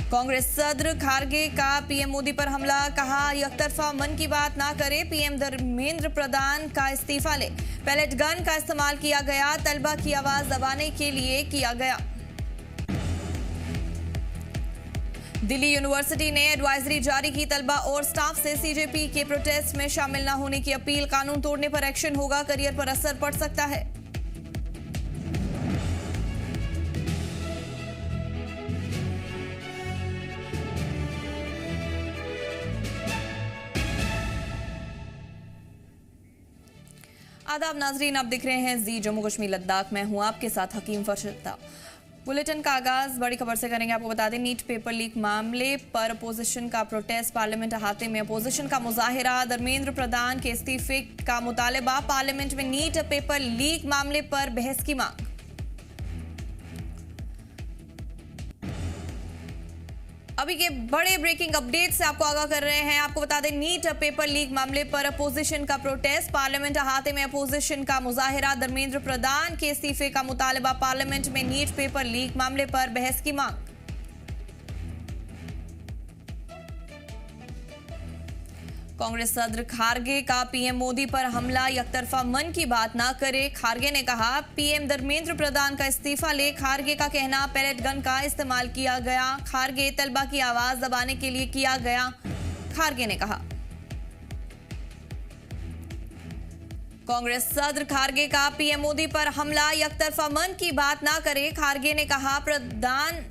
कांग्रेस सदर खारगे का पीएम मोदी पर हमला, कहा एकतरफा मन की बात ना करे। पीएम धर्मेंद्र प्रधान का इस्तीफा ले। पैलेट गन का इस्तेमाल किया गया, तलबा की आवाज दबाने के लिए किया गया। दिल्ली यूनिवर्सिटी ने एडवाइजरी जारी की, तलबा और स्टाफ से सीजेपी के प्रोटेस्ट में शामिल न होने की अपील। कानून तोड़ने पर एक्शन होगा, करियर पर असर पड़ सकता है। आदाब नाजरीन, आप दिख रहे हैं जी जम्मू कश्मीर लद्दाख। मैं हूं आपके साथ हकीम फरशता। बुलेटिन का आगाज बड़ी खबर से करेंगे। आपको बता दें, नीट पेपर लीक मामले पर अपोजिशन का प्रोटेस्ट, पार्लियामेंट अहाते में अपोजिशन का मुजाहिरा, धर्मेंद्र प्रधान के इस्तीफे का मुतालबा, पार्लियामेंट में नीट पेपर लीक मामले पर बहस की मांग। अभी के बड़े ब्रेकिंग अपडेट से आपको आगाह कर रहे हैं। आपको बता दें, नीट पेपर लीक मामले पर अपोजिशन का प्रोटेस्ट, पार्लियामेंट अहाते में अपोजिशन का मुजाहिरा, धर्मेंद्र प्रधान के इस्तीफे का मुतालबा, पार्लियामेंट में नीट पेपर लीक मामले पर बहस की मांग। कांग्रेस सदर खारगे का पीएम मोदी पर हमला, एकतरफा मन की बात ना करे। खारगे ने कहा पीएम धर्मेंद्र प्रधान का इस्तीफा ले। खारगे का कहना, पैलेट गन का इस्तेमाल किया गया। खारगे, तलबा की आवाज दबाने के लिए किया गया, खारगे ने कहा। कांग्रेस सदर खारगे का पीएम मोदी पर हमला, एकतरफा मन की बात ना करे। खारगे ने कहा प्रधान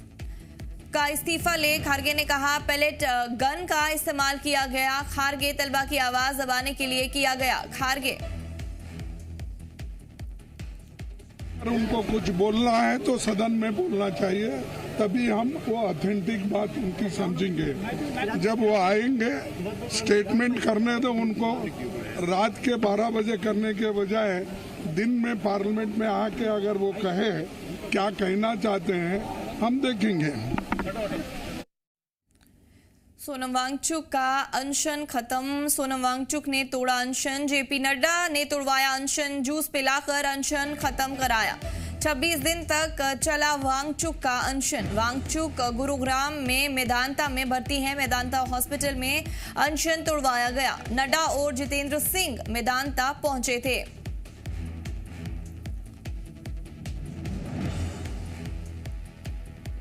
का इस्तीफा ले। खारगे ने कहा पैलेट गन का इस्तेमाल किया गया। खारगे, तलबा की आवाज दबाने के लिए किया गया, खारगे। अगर उनको कुछ बोलना है तो सदन में बोलना चाहिए, तभी हम वो ऑथेंटिक बात उनकी समझेंगे। जब वो आएंगे स्टेटमेंट करने, तो उनको रात के 12 बजे करने के बजाय दिन में पार्लियामेंट में आके अगर वो कहे क्या कहना चाहते हैं, हम देखेंगे। सोनम वांगचुक का अनशन खत्म। सोनम वांगचुक ने तोड़ा अनशन। जेपी नड्डा ने तोड़वाया अनशन, जूस पिलाकर अनशन खत्म कराया। 26 दिन तक चला वांगचुक का अनशन। वांगचुक गुरुग्राम में मेदांता में भर्ती है। मेदांता हॉस्पिटल में अनशन तोड़वाया गया। नड्डा और जितेंद्र सिंह मेदांता पहुंचे थे।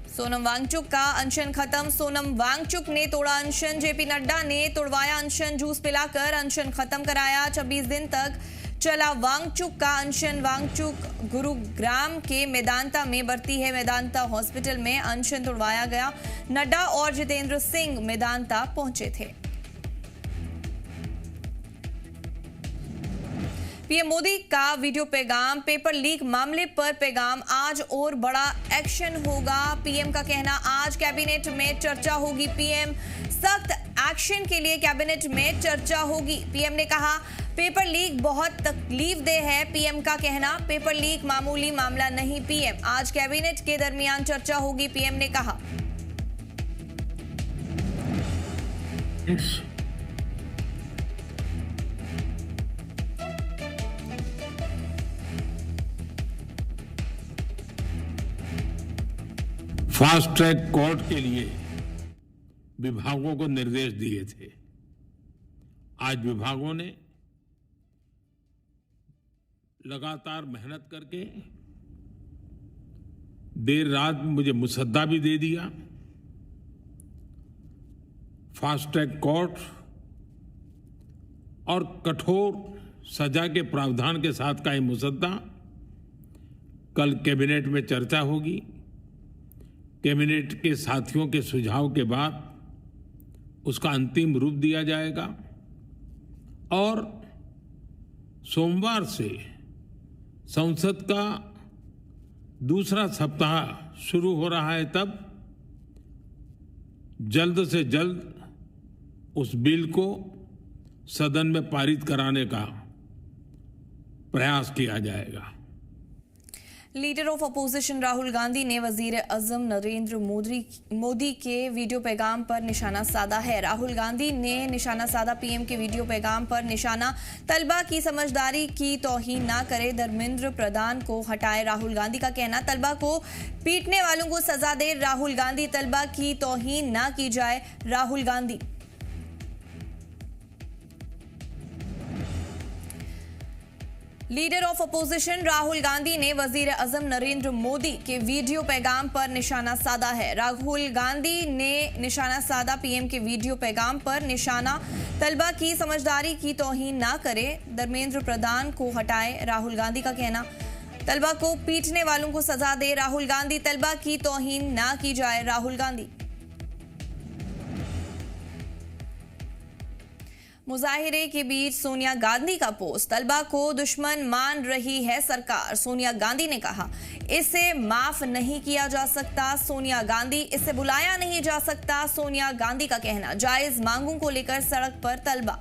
सोनम वांगचुक का अनशन खत्म। सोनम वांगचुक ने तोड़ा अनशन। जेपी नड्डा ने तोड़वाया अनशन, जूस पिलाकर अनशन खत्म कराया। 26 दिन तक चला वांगचुक का अनशन। वांगचुक गुरुग्राम के मेदांता में भर्ती है। मेदांता हॉस्पिटल में अनशन तोड़वाया गया। नड्डा और जितेंद्र सिंह मेदांता पहुंचे थे। पीएम मोदी का वीडियो पैगाम, पेपर लीक मामले पर पैगाम, आज और बड़ा एक्शन होगा। पीएम का कहना, आज कैबिनेट में चर्चा होगी। पीएम, सख्त एक्शन के लिए कैबिनेट में चर्चा होगी। पीएम ने कहा पेपर लीक बहुत तकलीफदेह है। पीएम का कहना, पेपर लीक मामूली मामला नहीं। पीएम, आज कैबिनेट के दरमियान चर्चा होगी, पीएम ने कहा। फास्ट ट्रैक कोर्ट के लिए विभागों को निर्देश दिए थे। आज विभागों ने लगातार मेहनत करके देर रात मुझे मुसद्दा भी दे दिया। फास्ट ट्रैक कोर्ट और कठोर सजा के प्रावधान के साथ का ये मुसद्दा कल कैबिनेट में चर्चा होगी। कैबिनेट के साथियों के सुझाव के बाद उसका अंतिम रूप दिया जाएगा और सोमवार से संसद का दूसरा सप्ताह शुरू हो रहा है। तब जल्द से जल्द उस बिल को सदन में पारित कराने का प्रयास किया जाएगा। Leader of opposition Rahul Gandhi ने वजीर आजम नरेंद्र मोदी के वीडियो पैगाम पर निशाना साधा है। राहुल गांधी ने निशाना साधा पीएम के वीडियो पैगाम पर निशाना। तलबा की समझदारी की तौहीन ना करे, धर्मेंद्र प्रधान को हटाए। राहुल गांधी का कहना, तलबा को पीटने वालों को सजा दे राहुल गांधी, तलबा की तौहीन ना की जाए Rahul Gandhi. Leader of opposition Rahul Gandhi ने वजीर आजम नरेंद्र मोदी के वीडियो पैगाम पर निशाना साधा है। राहुल गांधी ने निशाना साधा पीएम के वीडियो पैगाम पर निशाना। तलबा की समझदारी की तौहीन ना करे, धर्मेंद्र प्रधान को हटाए। राहुल गांधी का कहना, तलबा को पीटने वालों को सजा दे राहुल गांधी, तलबा की तौहीन ना की जाए राहुल गांधी। मुजाहिरे के बीच सोनिया गांधी का पोस्ट, तलबा को दुश्मन मान रही है सरकार। सोनिया गांधी ने कहा, इसे माफ नहीं किया जा सकता। सोनिया गांधी, इसे बुलाया नहीं जा सकता। सोनिया गांधी का कहना, जायज मांगों को लेकर सड़क पर तलबा।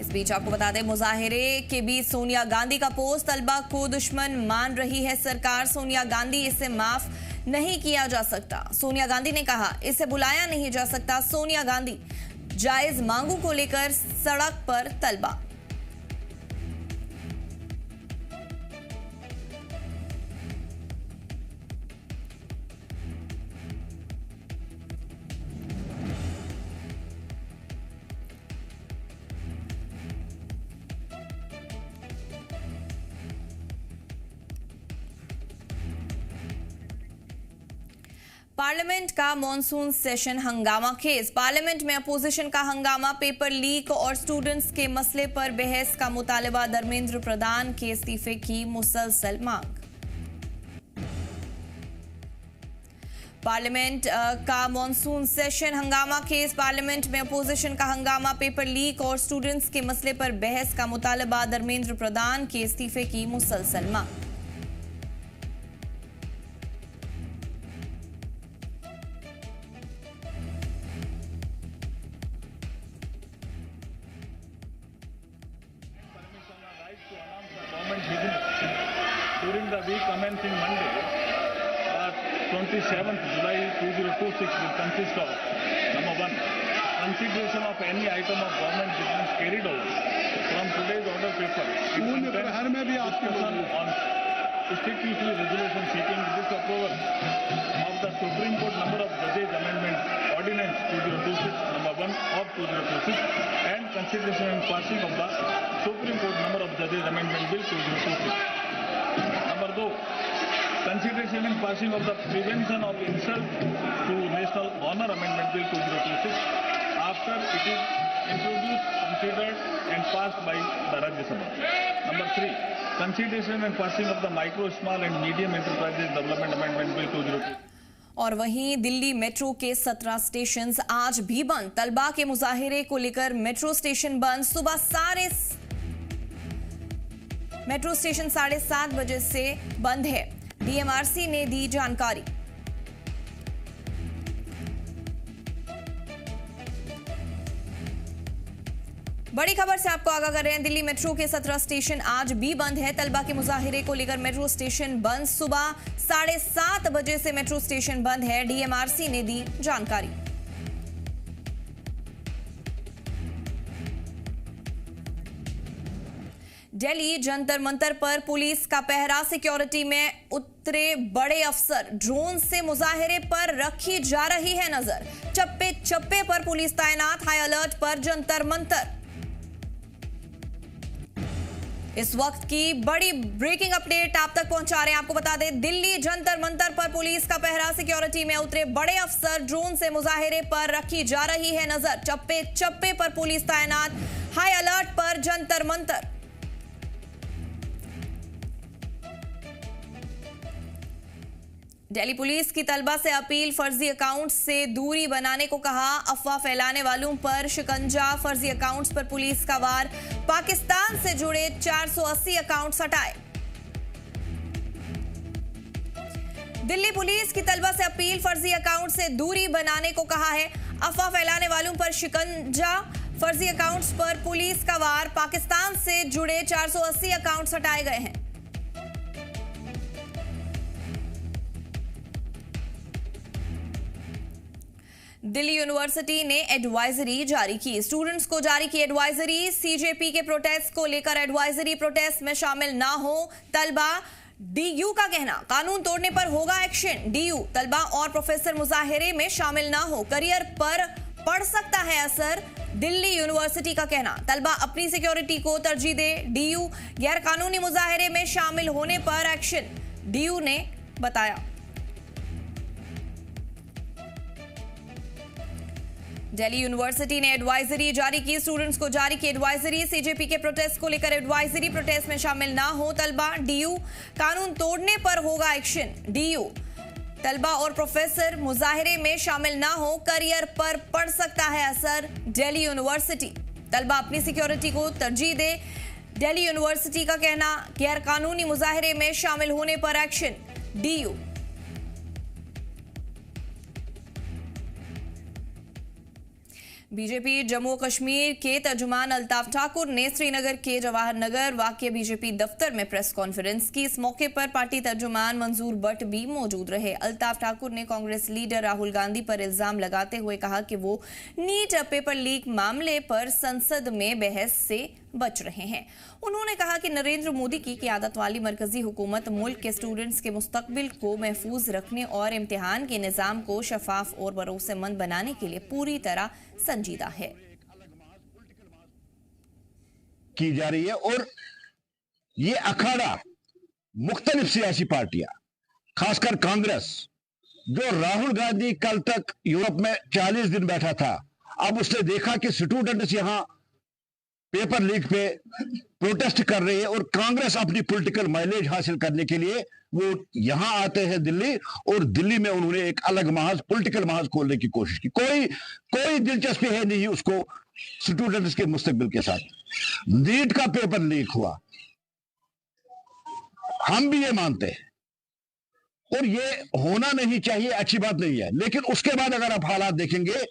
इस बीच आपको बता दें, मुजाहिरे के बीच सोनिया गांधी का पोस्ट, तलबा को दुश्मन मान रही है सरकार। सोनिया गांधी, इसे माफ नहीं किया जा सकता। सोनिया गांधी ने कहा, इसे बुलाया नहीं जा सकता। सोनिया गांधी, जायज मांगों को लेकर सड़क पर तलबा। पार्लियामेंट का मॉनसून सेशन हंगामा खेज। पार्लियामेंट में अपोजिशन का हंगामा, पेपर लीक और स्टूडेंट्स के मसले पर बहस का मुतालबा, धर्मेंद्र प्रधान के इस्तीफे की मुसलसल मांग। पार्लियामेंट का मॉनसून सेशन हंगामा खेज। पार्लियामेंट में अपोजिशन का हंगामा, पेपर लीक और स्टूडेंट्स के मसले पर बहस का मुतालबा, धर्मेंद्र प्रधान के इस्तीफे की मुसलसल मांग। During the week commencing Monday, 27th July 2026 will consist of, number 1, consideration of any item of government business carried over from today's order paper. Discussion on strictly resolution seeking disapproval of the Supreme Court number of judges amendment ordinance 2026 number 1 of 2026 and consideration and passing of the Supreme Court number of judges amendment bill 2026. Number 2, consideration and passing of the prevention of insult to national honor amendment bill 2026 after it is introduced, considered and passed by the Rajya Sabha. Number 3, consideration and passing of the micro, small and medium enterprises development amendment bill 2026. और वहीं Delhi metro के 17 station आज भी बंद। तलबा के मुजाहिरे को लेकर मेट्रो स्टेशन बंद। सुबह मेट्रो स्टेशन 7:30 बजे से बंद है, डीएमआरसी ने दी जानकारी। बड़ी खबर से आपको आगाह कर रहे हैं, दिल्ली मेट्रो के 17 स्टेशन आज भी बंद है। तलबा के मुजाहिरे को लेकर मेट्रो स्टेशन बंद। सुबह 7:30 बजे से मेट्रो स्टेशन बंद है, डीएमआरसी ने दी जानकारी। दिल्ली जंतर मंतर पर पुलिस का पहरा, सिक्योरिटी में उतरे बड़े अफसर, ड्रोन से मुजाहिरे पर रखी जा रही है नजर। चप्पे चप्पे पर पुलिस तैनात, हाई अलर्ट पर जंतर मंतर। इस वक्त की बड़ी ब्रेकिंग अपडेट आप तक पहुंचा रहे हैं। आपको बता दें, दिल्ली जंतर मंतर पर पुलिस का पहरा, सिक्योरिटी में उतरे बड़े अफसर, ड्रोन से मुजाहिरे पर रखी जा रही है नजर। चप्पे चप्पे पर पुलिस तैनात, हाई अलर्ट पर जंतर मंतर। दिल्ली पुलिस की तलबा से अपील, फर्जी अकाउंट से दूरी बनाने को कहा। अफवाह फैलाने वालों पर शिकंजा, फर्जी अकाउंट्स पर पुलिस का वार। पाकिस्तान से जुड़े 480 अकाउंट्स हटाए। दिल्ली पुलिस की तलबा से अपील, फर्जी अकाउंट से दूरी बनाने को कहा है। अफवाह फैलाने वालों पर शिकंजा, फर्जी अकाउंट्स पर पुलिस का वार, पाकिस्तान से जुड़े 480 अकाउंट्स हटाए गए हैं। दिल्ली यूनिवर्सिटी ने एडवाइजरी जारी की, स्टूडेंट्स को जारी की एडवाइजरी। सीजेपी के प्रोटेस्ट को लेकर एडवाइजरी, प्रोटेस्ट में शामिल ना हो तलबा। डीयू का कहना, कानून तोड़ने पर होगा एक्शन। डीयू तलबा और प्रोफेसर मुजाहिरे में शामिल ना हो, करियर पर पड़ सकता है असर। दिल्ली यूनिवर्सिटी का कहना, तलबा अपनी सिक्योरिटी को तरजीह दे। डीयू गैर कानूनी मुजाहिरे में शामिल होने पर एक्शन, डीयू ने बताया। दिल्ली यूनिवर्सिटी ने एडवाइजरी जारी की, स्टूडेंट्स को जारी की एडवाइजरी। सीजेपी के प्रोटेस्ट को लेकर एडवाइजरी, प्रोटेस्ट में शामिल ना हो तलबा। डीयू कानून तोड़ने पर होगा एक्शन। डीयू तलबा और प्रोफेसर मुजाहिरे में शामिल ना हो, करियर पर पड़ सकता है असर। दिल्ली यूनिवर्सिटी तलबा अपनी सिक्योरिटी को तरजीह दे। दिल्ली यूनिवर्सिटी का कहना, गैर कानूनी मुजाहिरे में शामिल होने पर action. DU BJP Jammu Kashmir के तर्जुमान अल्ताफ ठाकुर ने श्रीनगर के जवाहर नगर वाक़ बीजेपी दफ्तर में प्रेस कॉन्फ्रेंस की। इस मौके पर पार्टी तर्जुमान मंजूर भट्ट भी मौजूद रहे। अल्ताफ ठाकुर ने कांग्रेस लीडर राहुल गांधी पर इल्जाम लगाते हुए कहा कि वो नीट पेपर लीक मामले पर संसद में बहस से बच रहे हैं। उन्होंने कहा कि नरेंद्र मोदी की क़यादत वाली मरकजी हुकूमत मुल्क के स्टूडेंट्स के मुस्तकबिल को महफूज रखने और इम्तिहान के निज़ाम को शफाफ और भरोसेमंद बनाने के लिए पूरी तरह संजीदा है। की जा रही है और ये अखाड़ा मुख्तलिफ सियासी पार्टियां, खासकर कांग्रेस, जो राहुल गांधी कल तक यूरोप में 40 दिन बैठा था, अब उसने देखा कि स्टूडेंट्स यहां पेपर लीक पे प्रोटेस्ट कर रहे हैं और कांग्रेस अपनी पॉलिटिकल माइलेज हासिल करने के लिए वो यहां आते हैं दिल्ली, और दिल्ली में उन्होंने एक अलग महाज, पॉलिटिकल महाज खोलने की कोशिश की। कोई दिलचस्पी है नहीं उसको स्टूडेंट्स के मुस्तकबिल के साथ। नीट का पेपर लीक हुआ, हम भी ये मानते हैं और ये होना नहीं चाहिए, अच्छी बात नहीं है। लेकिन उसके बाद अगर आप हालात देखेंगे,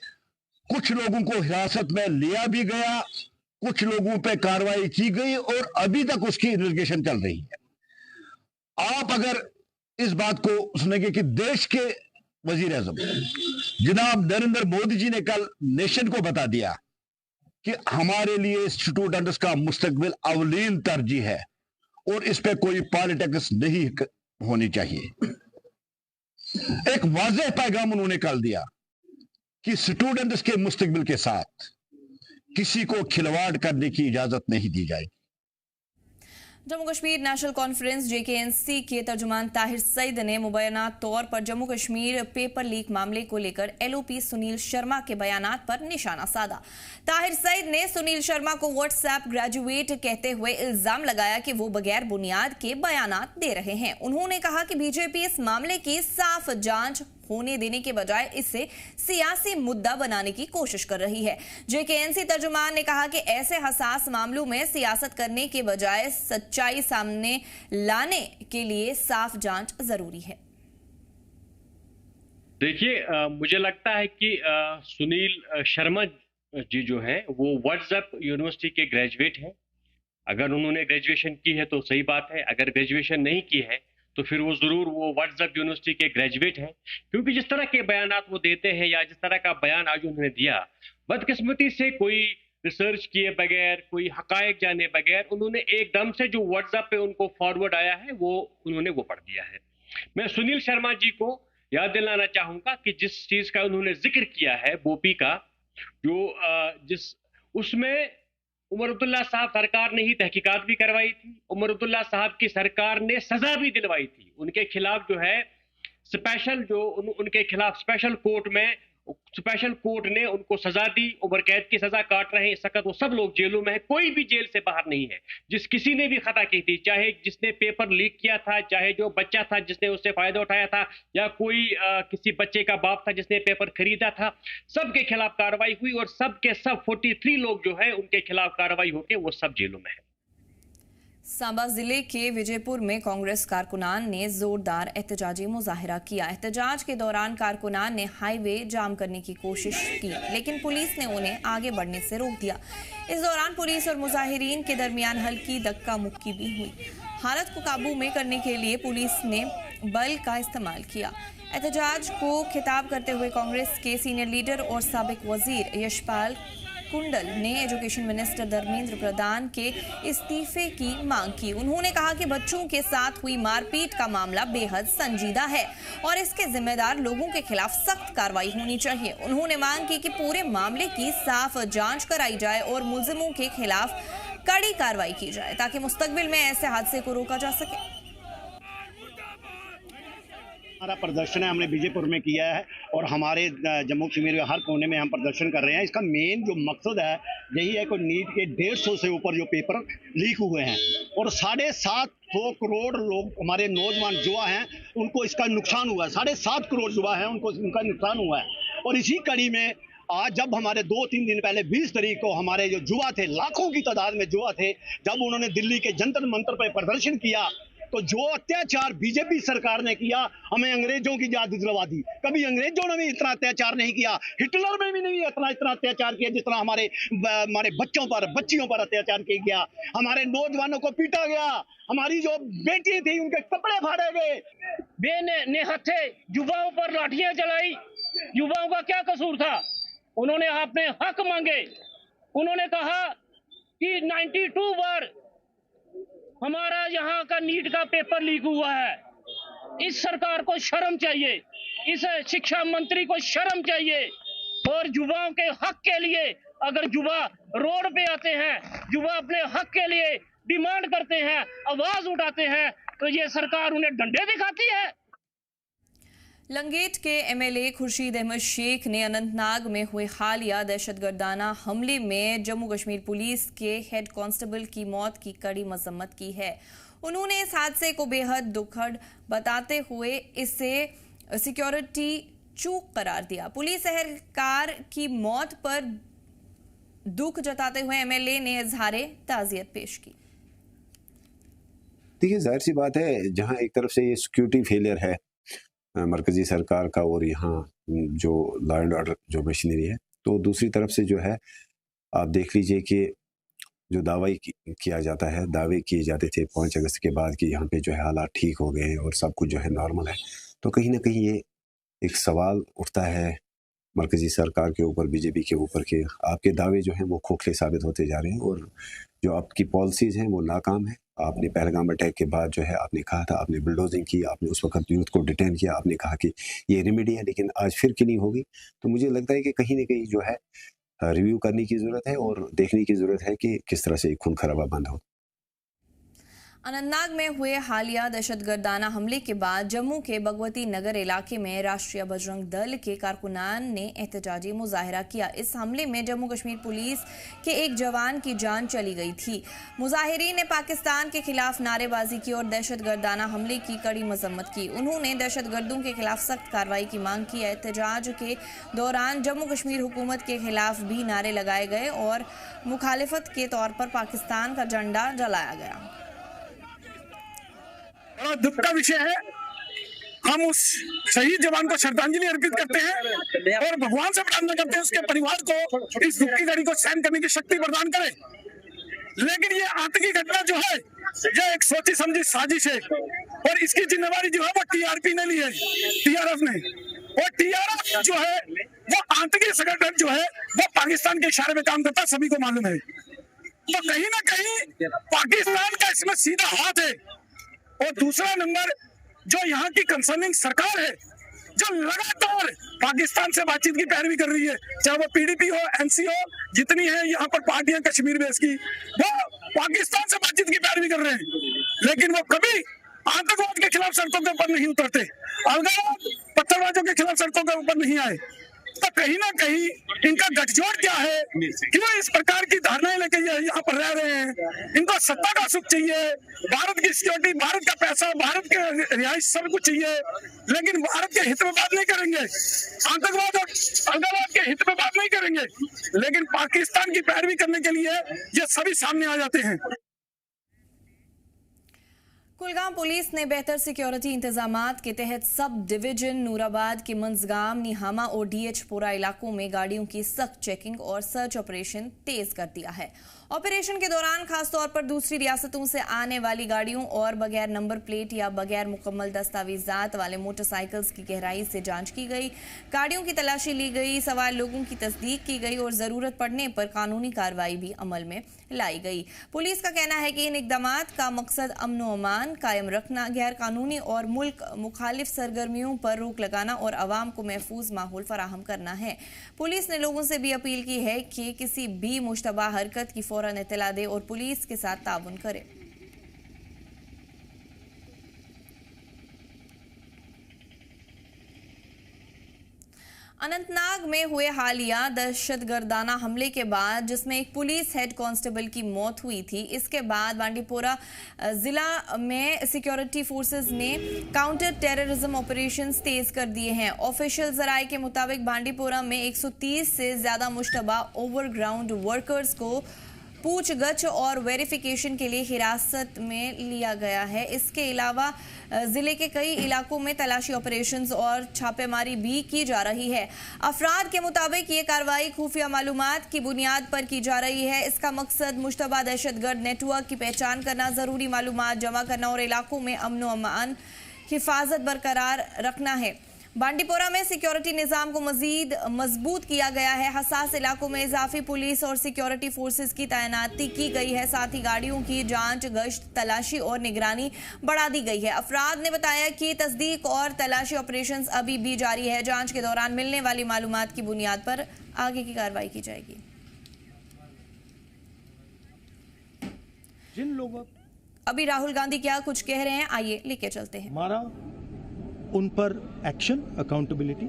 कुछ लोगों को हिरासत में लिया भी गया, कुछ लोगों पे कार्रवाई की गई और अभी तक उसकी इन्वेस्टिगेशन चल रही है। आप अगर इस बात को सुनेंगे कि देश के वजीर आजम जनाब नरेंद्र मोदी जी ने कल नेशन को बता दिया कि हमारे लिए स्टूडेंट्स का मुस्तकबिल अवलीन तरजीह है और इस पे कोई पॉलिटिक्स नहीं होनी चाहिए। एक वाज़ेह पैगाम उन्होंने कल दिया कि स्टूडेंट्स के मुस्तकबिल के साथ किसी को खिलवाड़ करने की इजाजत नहीं दी जाएगी। Jammu Kashmir national conference JKNC के तर्जुमान ताहिर सईद ने मुबैना तौर पर जम्मू कश्मीर पेपर लीक मामले को लेकर LOP सुनील शर्मा के बयानात पर निशाना साधा। ताहिर सईद ने सुनील शर्मा को व्हाट्सएप ग्रेजुएट कहते हुए इल्जाम लगाया कि वो बगैर बुनियाद के बयानात दे रहे हैं। उन्होंने कहा कि बीजेपी इस मामले की साफ जांच होने देने के बजाय इसे सियासी मुद्दा बनाने की कोशिश कर रही है। JKNC तर्जुमान ने कहा कि ऐसे हसास मामलों में सियासत करने के बजाय सच्चाई सामने लाने के लिए साफ जांच जरूरी है। देखिए, मुझे लगता है कि सुनील शर्मा जी जो है वो व्हाट्सएप यूनिवर्सिटी के ग्रेजुएट हैं। अगर उन्होंने ग्रेजुएशन की है तो सही बात है, अगर ग्रेजुएशन नहीं की है तो फिर वो जरूर वो व्हाट्सएप यूनिवर्सिटी के ग्रेजुएट हैं, क्योंकि जिस तरह के बयानात वो देते हैं या जिस तरह का बयान आज उन्होंने दिया, बदकिस्मती से कोई रिसर्च किए बगैर, कोई हकायक जाने बगैर उन्होंने एकदम से जो व्हाट्सएप पे उनको फॉरवर्ड आया है उन्होंने वो पढ़ दिया है। मैं सुनील शर्मा जी को याद दिलाना चाहूंगा कि जिस चीज का उन्होंने जिक्र किया है बोपी का, जो उसमें उमर अब्दुल्ला साहब सरकार ने ही तहकीकात भी करवाई थी, उमर अब्दुल्ला साहब की सरकार ने सजा भी दिलवाई थी। उनके खिलाफ जो है स्पेशल उनके खिलाफ स्पेशल कोर्ट ने उनको सजा दी, उम्र कैद की सजा काट रहे हैं। इस वक्त वो सब लोग जेलों में है, कोई भी जेल से बाहर नहीं है। किसी ने भी खता की थी, चाहे जिसने पेपर लीक किया था, चाहे जो बच्चा था जिसने उससे फायदा उठाया था, या कोई किसी बच्चे का बाप था जिसने पेपर खरीदा था, सबके खिलाफ कार्रवाई हुई और सब के सब 43 लोग जो है उनके खिलाफ कार्रवाई होकर वो सब जेलों में है। सांबा जिले के विजयपुर में कांग्रेस कारकुनान ने जोरदार एहतजाजी मुजाहिरा किया। एहतजाज के दौरान कारकुनान ने हाईवे जाम करने की कोशिश की, लेकिन पुलिस ने उन्हें आगे बढ़ने से रोक दिया। इस दौरान पुलिस और मुजाहिरीन के दरमियान हल्की धक्का मुक्की भी हुई। हालत को काबू में करने के लिए पुलिस ने बल का इस्तेमाल किया। एहतजाज को खिताब करते हुए कांग्रेस के सीनियर लीडर और साबिक वजीर यशपाल कुंडल ने एजुकेशन मिनिस्टर धर्मेंद्र प्रधान के इस्तीफे की मांग की। उन्होंने कहा कि बच्चों के साथ हुई मारपीट का मामला बेहद संजीदा है और इसके जिम्मेदार लोगों के खिलाफ सख्त कार्रवाई होनी चाहिए। उन्होंने मांग की कि पूरे मामले की साफ जांच कराई जाए और मुलजिमों के खिलाफ कड़ी कार्रवाई की जाए ताकि मुस्तकबिल में ऐसे हादसे को रोका जा सके। हमारा प्रदर्शन है हमने विजयपुर में किया है और हमारे जम्मू कश्मीर के हर कोने में हम प्रदर्शन कर रहे हैं। इसका मेन जो मकसद है यही है कि नीट के 150 से ऊपर जो पेपर लीक हुए हैं और 750 करोड़ लोग हमारे नौजवान युवा हैं उनको इसका नुकसान हुआ है। 7.5 करोड़ युवा हैं उनको इनका नुकसान हुआ है। और इसी कड़ी में आज जब हमारे 2-3 दिन पहले 20 तारीख को हमारे जो युवा थे, लाखों की तादाद में युवा थे, जब उन्होंने दिल्ली के जंतर मंतर पर प्रदर्शन किया तो जो अत्याचार बीजेपी सरकार ने किया हमें अंग्रेजों की याद दिलवा दी। कभी अंग्रेजों ने भी इतना अत्याचार नहीं किया, हिटलर ने भी नहीं इतना अत्याचार किया जितना हमारे बच्चों पर बच्चियों पर अत्याचार किया गया। हमारे नौजवानों को पीटा गया, हमारी जो बेटी थी उनके कपड़े फाड़े गए, बेनहथे युवाओं पर लाठियां चलाई। युवाओं का क्या कसूर था? उन्होंने अपने हक मांगे। उन्होंने कहा कि 92 बार हमारा यहाँ का नीट का पेपर लीक हुआ है। इस सरकार को शर्म चाहिए, इस शिक्षा मंत्री को शर्म चाहिए। और युवाओं के हक के लिए अगर युवा रोड पे आते हैं, युवा अपने हक के लिए डिमांड करते हैं, आवाज उठाते हैं, तो ये सरकार उन्हें डंडे दिखाती है। लंगेट के एमएलए खुर्शीद अहमद शेख ने अनंतनाग में हुए हालिया दहशतगर्दाना हमले में जम्मू कश्मीर पुलिस के हेड कांस्टेबल की मौत की कड़ी मजम्मत की है। उन्होंने इस हादसे को बेहद दुखद बताते हुए इसे सिक्योरिटी चूक करार दिया। पुलिस एहलकार की मौत पर दुख जताते हुए एमएलए ने इजहारे ताजियत पेश की। देखिए, जाहिर सी बात है, जहां एक तरफ से ये सिक्योरिटी फेलियर है मरकजी सरकार का और यहाँ जो लॉ एंड ऑर्डर जो मशीनरी है, तो दूसरी तरफ से जो है आप देख लीजिए कि जो दावे किया जाता है, दावे किए जाते थे 5 अगस्त के बाद कि यहाँ पे जो है हालात ठीक हो गए हैं और सब कुछ जो है नॉर्मल है, तो कहीं ना कहीं ये एक सवाल उठता है मरकजी सरकार के ऊपर, बीजेपी के ऊपर कि आपके दावे जो हैं वो खोखले साबित होते जा रहे हैं और जो आपकी पॉलिसीज़ हैं वो नाकाम है। आपने पहलगाम अटैक के बाद जो है आपने कहा था, आपने बुलडोजिंग की, आपने उस वक्त यूथ को डिटेन किया, आपने कहा कि ये रेमेडी है, लेकिन आज फिर किलिंग होगी। तो मुझे लगता है कि कहीं ना कहीं जो है रिव्यू करने की ज़रूरत है और देखने की ज़रूरत है कि किस तरह से खून खराबा बंद हो। अनंतनाग में हुए हालिया दहशतगर्दाना हमले के बाद जम्मू के भगवती नगर इलाके में राष्ट्रीय बजरंग दल के कारकुनान ने एहतजाजी मुजाहिरा किया। इस हमले में जम्मू कश्मीर पुलिस के एक जवान की जान चली गई थी। मुजाहिरीन ने पाकिस्तान के खिलाफ नारेबाजी की और दहशतगर्दाना हमले की कड़ी मजम्मत की। उन्होंने दहशतगर्दों के खिलाफ सख्त कार्रवाई की मांग की। एहतजाज के दौरान जम्मू कश्मीर हुकूमत के खिलाफ भी नारे लगाए गए और मुखालिफत के तौर पर पाकिस्तान का झंडा जलाया गया। बड़ा दुख का विषय है। हम उस शहीद जवान को श्रद्धांजलि अर्पित करते हैं और भगवान से प्रार्थना करते हैं उसके परिवार को इस दुख की घड़ी को सहन करने की शक्ति प्रदान करे। लेकिन ये आतंकी घटना जो है यह एक सोची समझी साजिश है और इसकी जिम्मेवारी जो है वो टीआरपी ने ली है, टीआरएफ ने। और टीआरएफ जो है वो आतंकी संगठन जो है वो पाकिस्तान के इशारे में काम करता है, सभी को मालूम है। तो कहीं ना कहीं पाकिस्तान का इसमें सीधा हाथ है। और दूसरा नंबर जो यहाँ की कंसर्निंग सरकार है जो लगातार पाकिस्तान से बातचीत की पैरवी कर रही है, चाहे वो पीडीपी हो, एनसी हो, जितनी है यहाँ पर पार्टियां कश्मीर बेस की, वो पाकिस्तान से बातचीत की पैरवी कर रहे हैं। लेकिन वो कभी आतंकवाद के खिलाफ सड़कों के ऊपर नहीं उतरते, अलगाववाद पत्थरबाजों के खिलाफ सड़कों के ऊपर नहीं आए। तो कहीं ना कहीं इनका गठजोड़ क्या है, क्यों इस प्रकार की धारणाएं लेके यहाँ पर रह रहे हैं? इनको सत्ता का सुख चाहिए, भारत की सिक्योरिटी, भारत का पैसा, भारत के रिहाइश सब कुछ चाहिए, लेकिन भारत के हित में बात नहीं करेंगे, आतंकवाद और अलगाववाद के हित में बात नहीं करेंगे, लेकिन पाकिस्तान की पैरवी करने के लिए ये सभी सामने आ जाते हैं। कुलगाम पुलिस ने बेहतर सिक्योरिटी इंतजामात के तहत सब डिवीजन नूराबाद के मंजगाम, निहामा और डीएचपुरा इलाकों में गाड़ियों की सख्त चेकिंग और सर्च ऑपरेशन तेज कर दिया है। ऑपरेशन के दौरान खासतौर पर दूसरी रियासतों से आने वाली गाड़ियों और बगैर नंबर प्लेट या बगैर मुकम्मल दस्तावेजात वाले मोटरसाइकिल्स की गहराई से जांच की गई, गाड़ियों की तलाशी ली गई, सवार लोगों की तस्दीक की गई और जरूरत पड़ने पर कानूनी कार्रवाई भी अमल में लाई गई। पुलिस का कहना है कि इन इकदामात का मकसद अमन व अमान कायम रखना, गैर कानूनी और मुल्क मुखालिफ सरगर्मियों पर रोक लगाना और अवाम को महफूज माहौल फराहम करना है। पुलिस ने लोगों से भी अपील की है कि किसी भी मुश्तबा हरकत की फौरन इत्तला दे और पुलिस के साथ ताउन करे। अनंतनाग में हुए हालिया दहशतगर्दाना हमले के बाद, जिसमें एक पुलिस हेड कांस्टेबल की मौत हुई थी, इसके बाद बांडीपोरा जिला में सिक्योरिटी फोर्सेस ने काउंटर टेररिज्म ऑपरेशंस तेज कर दिए हैं। ऑफिशियल जराये के मुताबिक बांडीपोरा में 130 से ज्यादा मुश्तबा ओवरग्राउंड वर्कर्स को पूछगछ और वेरिफिकेशन के लिए हिरासत में लिया गया है। इसके अलावा जिले के कई इलाकों में तलाशी ऑपरेशंस और छापेमारी भी की जा रही है। अफराद के मुताबिक ये कार्रवाई खुफिया मालूमात की बुनियाद पर की जा रही है। इसका मकसद मुश्तबा दहशतगर्द नेटवर्क की पहचान करना, जरूरी मालूमात जमा करना और इलाकों में अमन व अमान हिफाजत बरकरार रखना है। बांडीपोरा में सिक्योरिटी निजाम को मजीद मजबूत किया गया है। हसास इलाकों में इजाफी पुलिस और सिक्योरिटी फोर्सेस की तैनाती की गई है। साथ ही गाड़ियों की जांच, गश्त, तलाशी और निगरानी बढ़ा दी गई है। अफराद ने बताया कि तस्दीक और तलाशी ऑपरेशंस अभी भी जारी है। जांच के दौरान मिलने वाली मालूमात की बुनियाद पर आगे की कार्रवाई की जाएगी। जिन लोगों अभी राहुल गांधी क्या कुछ कह रहे हैं, आइए लेके चलते हैं। हमारा उन पर एक्शन, अकाउंटेबिलिटी,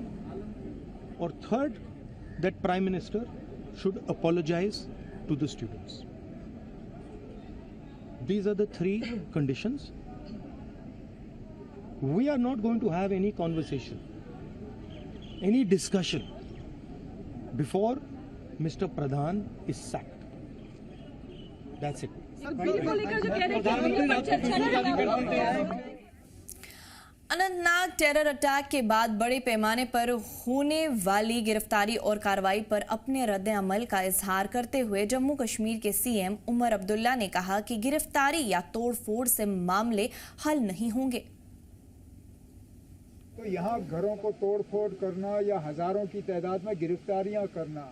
और third that prime minister should apologise to the students. These are the three conditions. We are not going to have any conversation, any discussion before Mr. Pradhan is sacked. That's it. Anantnag terror attack के बाद बड़े पैमाने पर होने वाली गिरफ्तारी और कार्रवाई पर अपने रद्द अमल का इजहार करते हुए जम्मू कश्मीर के सीएम उमर अब्दुल्ला ने कहा कि गिरफ्तारी या तोड़फोड़ से मामले हल नहीं होंगे। तो यहाँ घरों को तोड़फोड़ करना या हजारों की तादाद में गिरफ्तारियां करना,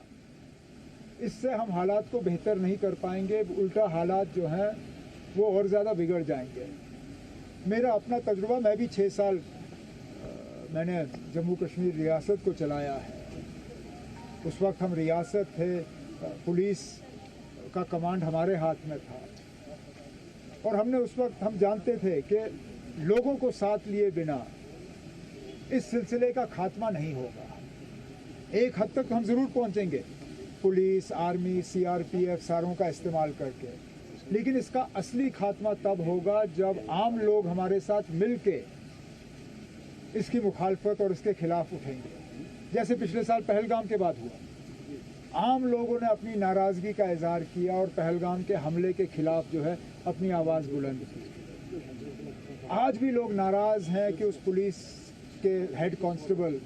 इससे हम हालात को बेहतर नहीं कर पाएंगे। उल्टा हालात जो हैं वो और ज़्यादा बिगड़ जाएंगे। मेरा अपना तजुर्बा, मैं भी 6 साल मैंने जम्मू कश्मीर रियासत को चलाया है। उस वक्त हम रियासत थे, पुलिस का कमांड हमारे हाथ में था और हमने उस वक्त हम जानते थे कि लोगों को साथ लिए बिना इस सिलसिले का खात्मा नहीं होगा। एक हद तक हम ज़रूर पहुंचेंगे, पुलिस, आर्मी, सीआरपीएफ सारों का इस्तेमाल करके, लेकिन इसका असली खात्मा तब होगा जब आम लोग हमारे साथ मिलके इसकी मुखालफत और इसके खिलाफ उठेंगे। जैसे पिछले साल पहलगाम के बाद हुआ, आम लोगों ने अपनी नाराज़गी का इजहार किया और पहलगाम के हमले के खिलाफ जो है अपनी आवाज़ बुलंद की। आज भी लोग नाराज़ हैं कि उस पुलिस के हेड कांस्टेबल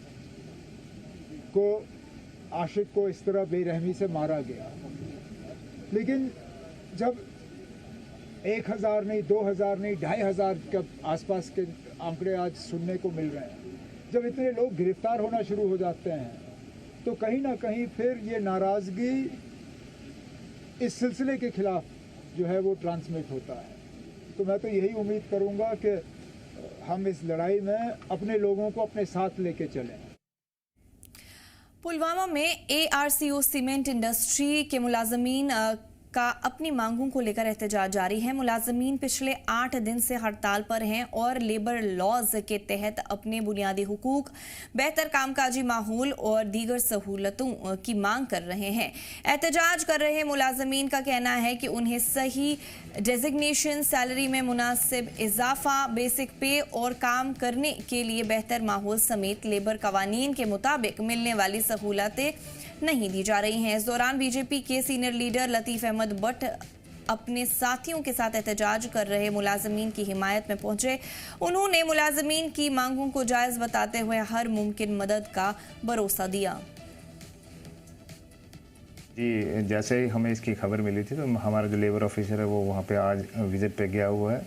को, आशिक को इस तरह बेरहमी से मारा गया। लेकिन जब 1000 नहीं, 2000 नहीं, 2500 के आसपास के आंकड़े आज सुनने को मिल रहे हैं, जब इतने लोग गिरफ्तार होना शुरू हो जाते हैं तो कहीं ना कहीं फिर ये नाराज़गी इस सिलसिले के खिलाफ जो है वो ट्रांसमिट होता है। तो मैं तो यही उम्मीद करूंगा कि हम इस लड़ाई में अपने लोगों को अपने साथ लेके चलें। पुलवामा में ARCO सीमेंट इंडस्ट्री के मुलाजमीन का अपनी मांगों को लेकर एहतजाज जारी है। मुलाजमीन पिछले 8 दिन से हड़ताल पर हैं और लेबर लॉज के तहत अपने बुनियादी हुकूक, बेहतर कामकाजी माहौल और दीगर सहूलतों की मांग कर रहे हैं। एहतजाज कर रहे मुलाजमीन का कहना है कि उन्हें सही डेजिग्नेशन, सैलरी में मुनासिब इजाफा, बेसिक पे और काम करने के लिए बेहतर माहौल समेत लेबर कवानीन के मुताबिक मिलने वाली सहूलतें नहीं दी जा रही हैं। इस दौरान बीजेपी के सीनियर लीडर लतीफ अहमद भट्ट अपने साथियों के साथ एहतजाज कर रहे मुलाजमीन की हिमायत में पहुंचे। उन्होंने मुलाजमीन की मांगों को जायज बताते हुए हर मुमकिन मदद का भरोसा दिया। जी, जैसे ही हमें इसकी खबर मिली थी तो हमारा जो लेबर ऑफिसर है वो वहाँ पे आज विज़िट पे गया हुआ है।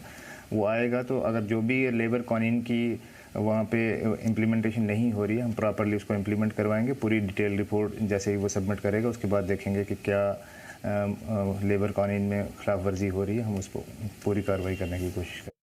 वो आएगा तो अगर जो भी लेबर कानून की वहाँ पे इम्प्लीमेंटेशन नहीं हो रही है, हम प्रॉपरली उसको इम्प्लीमेंट करवाएंगे। पूरी डिटेल रिपोर्ट जैसे ही वो सबमिट करेगा उसके बाद देखेंगे कि क्या लेबर कानून में खिलाफ वर्जी हो रही है, हम उसको पूरी कार्रवाई करने की कोशिश करेंगे।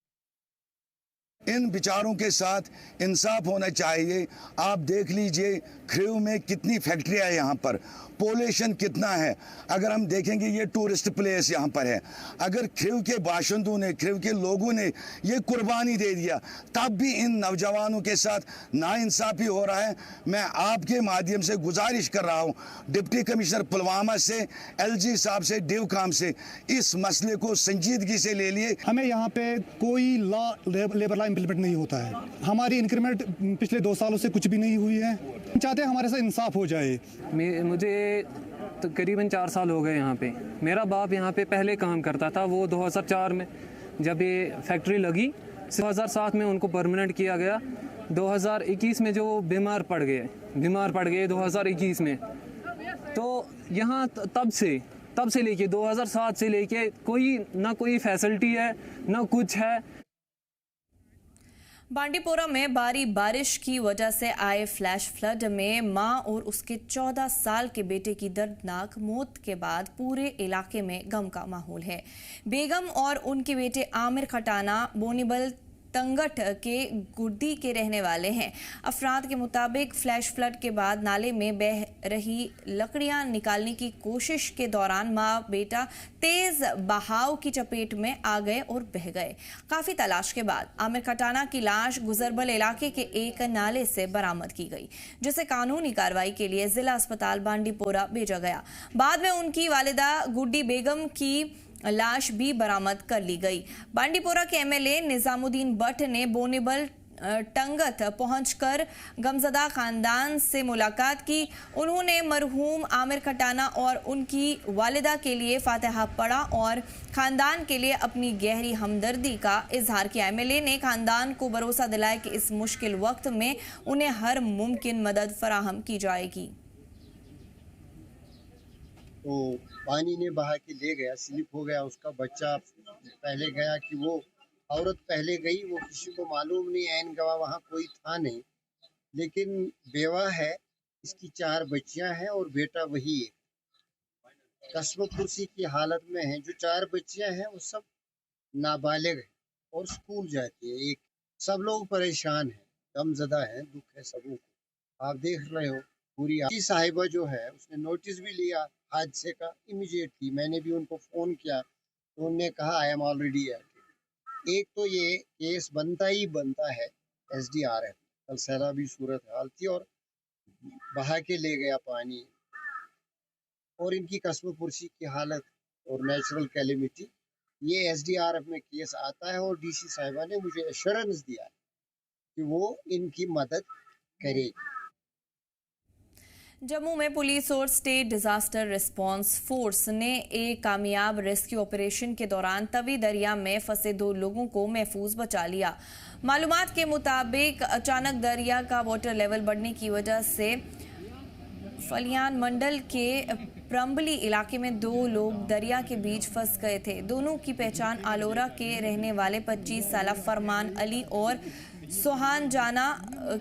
इन विचारों के साथ इंसाफ होना चाहिए। आप देख लीजिए खरीव में कितनी फैक्ट्रियां यहाँ पर, पॉल्यूशन कितना है। अगर हम देखेंगे ये टूरिस्ट प्लेस यहाँ पर है, अगर खरीव के बाशिंदों ने, खरीव के लोगों ने ये कुर्बानी दे दिया तब भी इन नौजवानों के साथ नाइंसाफ़ी हो रहा है। मैं आपके माध्यम से गुजारिश कर रहा हूँ डिप्टी कमिश्नर पुलवामा से, LG साहब से, डिवकाम से, इस मसले को संजीदगी से ले लिए। हमें यहाँ पे कोई लेबर लॉ इम्प्लीमेंट नहीं होता है। हमारी इंक्रीमेंट पिछले 2 सालों से कुछ भी नहीं हुई है। चाहते हैं हमारे साथ इंसाफ हो जाए। मुझे तकरीबन 4 साल हो गए यहाँ पे। मेरा बाप यहाँ पे पहले काम करता था। वो 2004 में जब ये फैक्ट्री लगी, 2007 में उनको परमानेंट किया गया। 2021 में जो बीमार पड़ गए 2021 में, तो यहाँ तब से लेके 2007 से लेके कोई फैसिलिटी है ना कुछ है। बांडीपोरा में भारी बारिश की वजह से आए फ्लैश फ्लड में मां और उसके 14 साल के बेटे की दर्दनाक मौत के बाद पूरे इलाके में गम का माहौल है। बेगम और उनके बेटे आमिर खटाना बोनीबल तंगट के गुर्दी के रहने वाले हैं। अफराद के मुताबिक फ्लैश फ्लड के बाद नाले में बह रही लकड़ियां निकालने की कोशिश के दौरान मां बेटा तेज बहाव की चपेट में आ गए और बह गए। काफी तलाश के बाद आमिर खटाना की लाश गुजरबल इलाके के एक नाले से बरामद की गई, जिसे कानूनी कार्रवाई के लिए जिला अस्पताल बांडीपोरा भेजा गया। बाद में उनकी वालिदा गुड्डी बेगम की लाश भी बरामद कर ली गई। बांडीपोरा के MLA निजामुद्दीन भट्ट ने बोनीबल टंगत पहुंचकर गमजदा खानदान से मुलाकात की। उन्होंने मरहूम आमिर खटाना और उनकी वालिदा के लिए फातिहा पढ़ा और खानदान के लिए अपनी गहरी हमदर्दी का इजहार किया। MLA ने खानदान को भरोसा दिलाया कि इस मुश्किल वक्त में उन्हें हर मुमकिन मदद फराहम की जाएगी। तो पानी ने बहा के ले गया, स्लिप हो गया, उसका बच्चा पहले गया कि वो औरत पहले गई, वो किसी को मालूम नहीं, ऐन गवाह वहाँ कोई था नहीं, लेकिन बेवा है, इसकी 4 बच्चियां हैं और बेटा वही है। कस्ब पुरसी की हालत में है। जो 4 बच्चियां हैं वो सब नाबालिग है और स्कूल जाती है। एक सब लोग परेशान हैं, गमजदा हैं, दुख है सबों को। आप देख रहे हो पूरी साहिबा जो है उसने नोटिस भी लिया हादसे का इमीडिएटली। मैंने भी उनको फ़ोन किया तो उन्होंने कहा आई एम ऑलरेडी एट। एक तो ये केस बनता ही बनता है SDRF। कल सैलाबी सूरत हाल थी और बहा के ले गया पानी, और इनकी कस्म पुरसी की हालत और नेचुरल कैलेमिटी, ये SDRF में केस आता है। और DC साहिबा ने मुझे एश्योरेंस दिया कि वो इनकी मदद करेगी। जम्मू में पुलिस और स्टेट डिजास्टर रिस्पांस फोर्स ने एक कामयाब रेस्क्यू ऑपरेशन के दौरान तवी दरिया में फंसे 2 लोगों को महफूज बचा लिया। मालूमात के मुताबिक अचानक दरिया का वाटर लेवल बढ़ने की वजह से फलियान मंडल के प्रम्बली इलाके में 2 लोग दरिया के बीच फंस गए थे। दोनों की पहचान आलोरा के रहने वाले 25 साल फरमान अली और सोहान जाना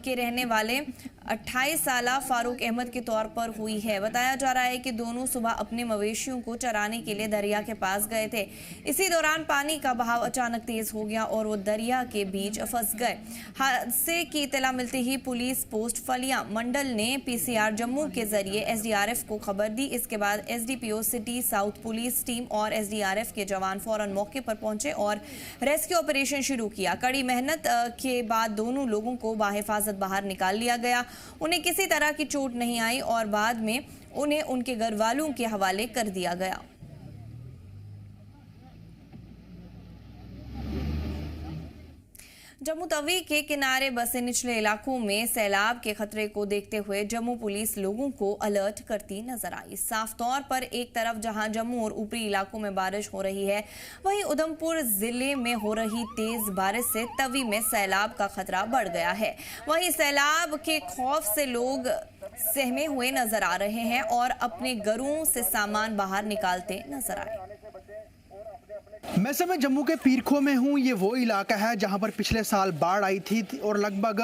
के रहने वाले 28 साल फारूक अहमद के तौर पर हुई है। बताया जा रहा है कि दोनों सुबह अपने मवेशियों को चराने के लिए दरिया के पास गए थे। इसी दौरान पानी का बहाव अचानक तेज हो गया और वो दरिया के बीच फंस गए। हादसे की इत्तला मिलते ही पुलिस पोस्ट फलिया मंडल ने PCR जम्मू के जरिए SDRF को खबर दी। इसके बाद SDPO city south police team और SDRF के जवान फौरन मौके पर पहुंचे और रेस्क्यू ऑपरेशन शुरू किया। कड़ी मेहनत के बाद दोनों लोगों को बाहिफाजत बाहर निकाल लिया गया। उन्हें किसी तरह की चोट नहीं आई और बाद में उन्हें उनके घर वालों के हवाले कर दिया गया। जम्मू तवी के किनारे बसे निचले इलाकों में सैलाब के खतरे को देखते हुए जम्मू पुलिस लोगों को अलर्ट करती नजर आई। साफ तौर पर एक तरफ जहां जम्मू और ऊपरी इलाकों में बारिश हो रही है, वहीं उधमपुर जिले में हो रही तेज बारिश से तवी में सैलाब का खतरा बढ़ गया है। वहीं सैलाब के खौफ से लोग सहमे हुए नजर आ रहे हैं और अपने घरों से सामान बाहर निकालते नजर आए। मैं समय जम्मू के पीरखो में हूँ। ये वो इलाका है जहाँ पर पिछले साल बाढ़ आई थी और लगभग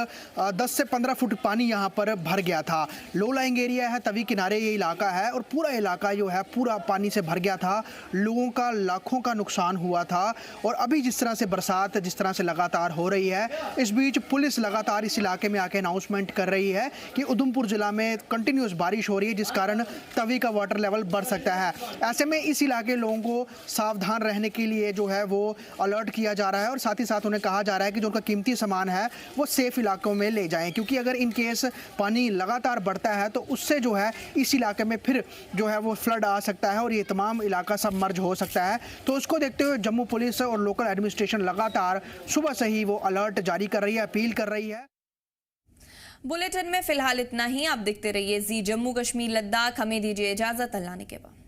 10 से 15 फुट पानी यहाँ पर भर गया था। लो लाइंग एरिया है, तवी किनारे ये इलाका है और पूरा इलाका जो है पूरा पानी से भर गया था। लोगों का लाखों का नुकसान हुआ था। और अभी जिस तरह से बरसात जिस तरह से लगातार हो रही है, इस बीच पुलिस लगातार इस इलाके में आके अनाउंसमेंट कर रही है कि उधमपुर जिला में कंटिन्यूस बारिश हो रही है, जिस कारण तवी का वाटर लेवल बढ़ सकता है। ऐसे में इस इलाके लोगों को सावधान रहने के लिए जो है वो अलर्ट किया जा रहा है और साथ ही साथ उन्हें कहा जा रहा है कि जो उनका कीमती सामान है वो सेफ इलाकों में ले जाएं, क्योंकि अगर इन केस पानी लगातार बढ़ता है तो उससे जो है इस इलाके में फिर जो है वो फ्लड आ सकता है और ये तमाम इलाका सब मर्ज हो सकता है। तो उसको देखते हुए जम्मू पुलिस और लोकल एडमिनिस्ट्रेशन लगातार सुबह से ही वो अलर्ट जारी कर रही है, अपील कर रही है। बुलेटिन में फिलहाल इतना ही। आप देखते रहिए जी जम्मू कश्मीर लद्दाख। हमें दीजिए इजाजत। अल्लाह ने के बाद।